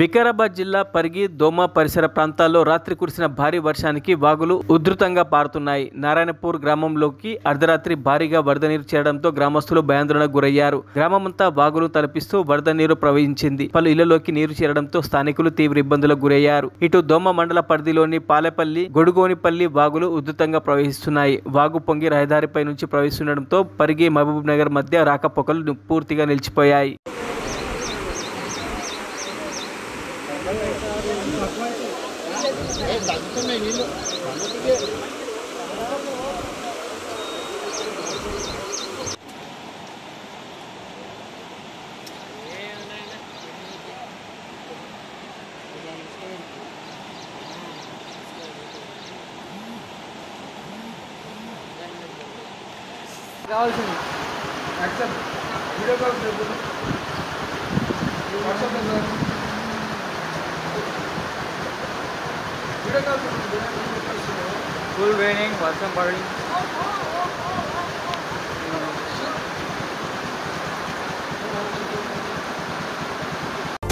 వికారాబాద్ జిల్లా పరిగి దోమ పరిసర ప్రాంతాల్లో రాత్రి కురిసిన భారీ వర్షానికి వాగులు ఉధృతంగా పారుతున్నాయి. నారాయణపూర్ గ్రామంలోకి అర్ధరాత్రి భారీగా వరద నీరు చేరడంతో గ్రామస్తులు భయాందోళనకు గురయ్యారు. గ్రామమంతా వాగులు తలపిస్తూ వరద నీరు ప్రవహించింది. పలు ఇళ్లలోకి నీరు చేరడంతో స్థానికులు తీవ్ర ఇబ్బందులకు గురయ్యారు. ఇటు దోమ మండల పరిధిలోని పాలెపల్లి, గొడుగోనిపల్లి వాగులు ఉధృతంగా ప్రవహిస్తున్నాయి. వాగు పొంగి రహదారిపై నుంచి ప్రవహిస్తుండటంతో పరిగి మహబూబ్ నగర్ మధ్య రాకపోకలు పూర్తిగా నిలిచిపోయాయి. కావాల్సింది యాక్సెప్ట్ వీడియో కాల్ చేద్దాం వాట్సాప్ లో వీడియో కాల్ ఫుల్ రైనింగ్ వర్షం పడి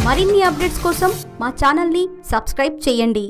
మరిన్ని అప్డేట్స్ కోసం మా ఛానల్ని సబ్స్క్రైబ్ చేయండి.